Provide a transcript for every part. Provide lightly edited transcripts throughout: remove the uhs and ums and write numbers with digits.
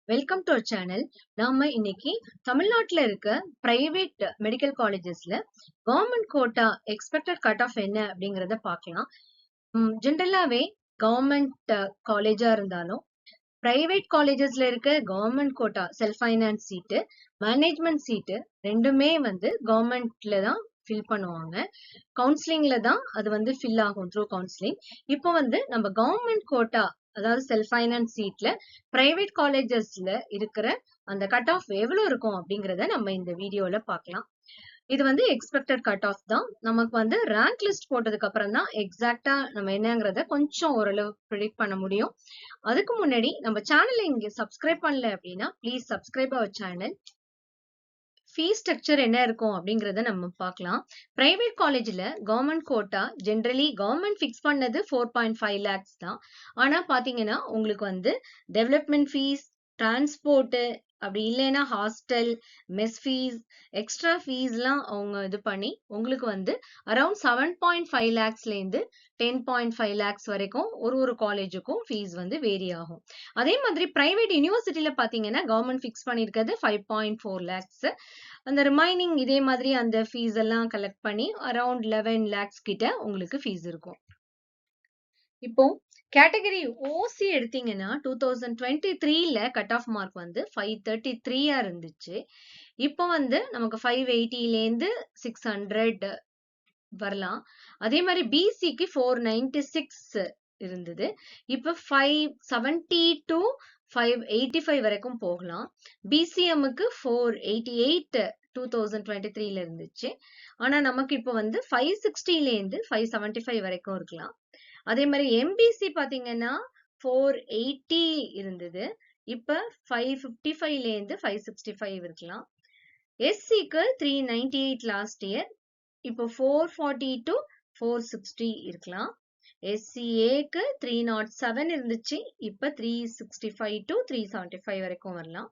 Welcome to our channel. நாம இன்னைக்கு தமிழ்நாட்டுல இருக்க பிரைவேட் மெடிக்கல் காலேஜஸ்ல government quota expected cut off என்ன அப்படிங்கறத பார்க்கலாம். ஜென்ரலாவே கவர்மெண்ட் காலேஜா இருந்தாலும் பிரைவேட் காலேஜஸ்ல இருக்க கவர்மெண்ட் கோட்டா செல்ஃப் ஃபைனான்ஸ் சீட்டு, மேனேஜ்மெண்ட் சீட்டு ரெண்டுமே கவர்மெண்ட்ல தான் ஃபில் பண்ணுவாங்க. கவுன்சிலிங்ல தான் அது ஃபில் ஆகும் த்ரூ கவுன்சிலிங். இப்போ நம்ம கவர்மெண்ட் கோட்டா அதாவது செல்ஃப் ஃபைனான்ஸ் சீட்ல பிரைவேட் காலேஜஸ்ல இருக்கிற அந்த கட் ஆஃப் எவ்வளவு இருக்கும் அப்படிங்கறத நம்ம இந்த வீடியோல பார்க்கலாம். இது எக்ஸ்பெக்டட் கட் ஆஃப் தான். நமக்கு ரேங்க் லிஸ்ட் போட்டதுக்கு அப்புறம் தான் எக்ஸாக்டா நம்ம என்னங்கறத கொஞ்சம் ஓரளவு ப்ரெடிக்ட் பண்ண முடியும். அதுக்கு முன்னாடி நம்ம சேனலை இங்க சப்ஸ்கிரைப் பண்ணல அப்படின்னா please subscribe our channel. Fees structure என்ன இருக்கும் அப்படிங்கறத நம்ம பார்க்கலாம். பிரைவேட் காலேஜ்ல government quota generally government fix பண்ணது 4.5 lakhs தான். ஆனா பாத்தீங்கன்னா உங்களுக்கு டெவலப்மெண்ட் ஃபீஸ், டிரான்ஸ்போர்ட், அப்படி இல்லைன்னா ஹாஸ்டல், மெஸ் ஃபீஸ், எக்ஸ்ட்ரா ஃபீஸ்லாம் அவங்க இது பண்ணி உங்களுக்கு அரௌண்ட் 7.5 lakhsல இருந்து 10.5 lakhs வரைக்கும் ஒரு காலேஜுக்கும் ஃபீஸ் வேரி ஆகும். அதே மாதிரி பிரைவேட் யூனிவர்சிட்டியில பாத்தீங்கன்னா கவர்மெண்ட் ஃபிக்ஸ் பண்ணிருக்கிறது 5.4 lakhs. அந்த ரிமைனிங் இதே மாதிரி அந்த ஃபீஸ் எல்லாம் கலெக்ட் பண்ணி அரௌண்ட் 11 lakhs கிட்ட உங்களுக்கு ஃபீஸ் இருக்கும். இப்போ கேட்டகரி ஓசி எடுத்தீங்கன்னா 2023ல கட் ஆஃப் மார்க் 533 இருந்துச்சு. இப்போ நமக்கு 580ல இருந்து 600 வரலாம். அதே மாதிரி பிசிக்கு 496 இருந்தது. இப்ப 570 to 585 வரைக்கும் போகலாம். பிசிஎம்க்கு 488 2023ல இருந்துச்சு. ஆனா நமக்கு இப்போ 560ல இருந்து 575 வரைக்கும் இருக்கலாம். அதே மாதிரி எம்பிசி பாத்தீங்கன்னா 480 இருந்தது. இப்ப 555ல இருந்து 565 இருக்கலாம். எஸ்சிக்கு 398 லாஸ்ட் இயர். இப்போ 440 to 460 இருக்கலாம். எஸ்சிஏக்கு 307 இருந்துச்சு. இப்ப 365 to 375 வரைக்கும் வரலாம்.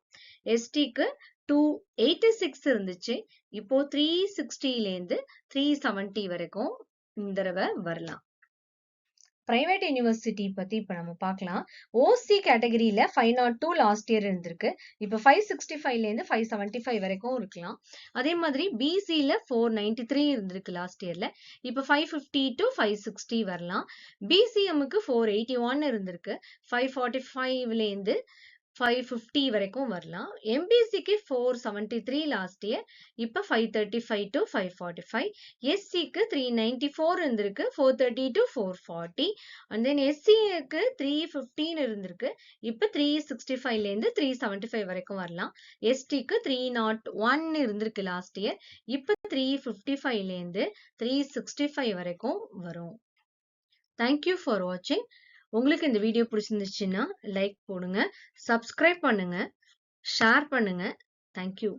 எஸ்டிக்கு 286 இருந்துச்சு. இப்போ 360ல இருந்து 370 வரைக்கும் இந்த தடவை வரலாம். பிரைவேட் யூனிவர்சிட்டி பத்தி இப்ப நம்ம பார்க்கலாம். ஓசி கேட்டகரியில 502 லாஸ்ட் இயர் இருந்திருக்கு. இப்ப 565ல இருந்து 575 வரைக்கும் இருக்கலாம். அதே மாதிரி பிசில 493 இருந்திருக்கு லாஸ்ட் இயர்ல. இப்ப 550 to 560 வரலாம். பிசிஎம்க்கு 481 இருந்திருக்கு. 545ல இருந்து 550 வரைக்கும் வரலாம். எம்பிசிக்கு 473 லாஸ்ட் இயர். இப்ப 535 to 545. எஸ்சிக்கு 394 இருந்திருக்கு. 430 to 440. அண்ட் தென் எஸ்சிக்கு 315 இருந்திருக்கு. இப்ப 365ல இருந்து 375 வரைக்கும் வரலாம். எஸ்டிக்கு 301 இருந்திருக்கு லாஸ்ட் இயர். இப்ப 355ல இருந்து 365 வரைக்கும் வரும். தேங்க்யூ ஃபார் வாட்சிங். உங்களுக்கு இந்த வீடியோ பிடிச்சிருந்துச்சுன்னா லைக் போடுங்க, சப்ஸ்கிரைப் பண்ணுங்க, ஷேர் பண்ணுங்க. தேங்க்யூ.